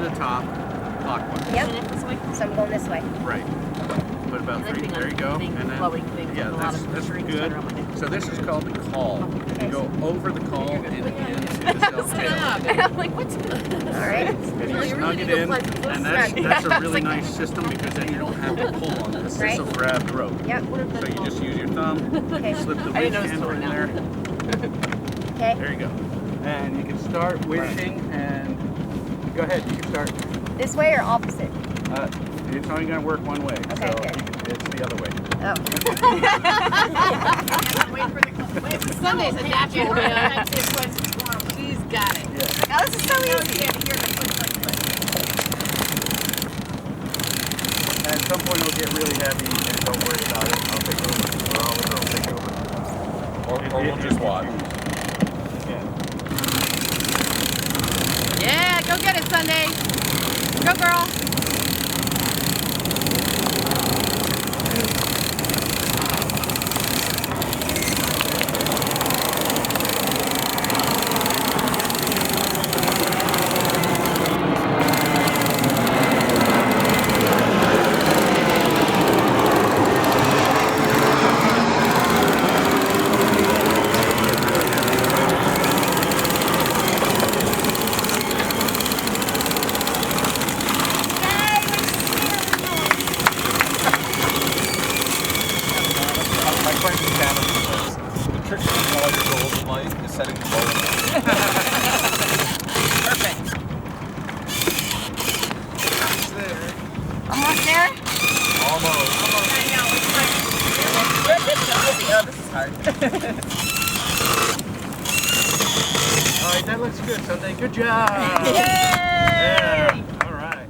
to the top, clockwise. Yep. So I'm going this way. Right. Put about 3. There you go. And then, yeah, that's good. So this is called the call. You go over the call and into the self-tail. And I'm like, what's this? All right. And you snug it in, and that's a really nice system because then you don't have to pull on this. This will grab the rope. Yep. So you just use your thumb, slip the winch handle in there. Okay. There you go. And you can start winching and go ahead, you can start. This way or opposite? It's only going to work one way, okay, so good. it's the other way. Oh. Wait for Sunday's a natural. She's got it. Yeah. Oh, this is so easy. And at some point it'll get really heavy, and don't worry about it. I'll take over. Or I'll take over. Or we'll just watch. Yeah, go get it, Sunday. Go, girl. Almost there? Almost. I know, it's like, Oh, this is hard. All right, that looks good, Sunday. Good job. Yay! Yeah. All right.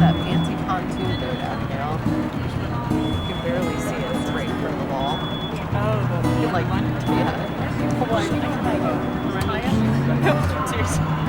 that fancy pontoon boat out here. You can barely see it straight from the wall. Oh, the like, yeah. Seriously.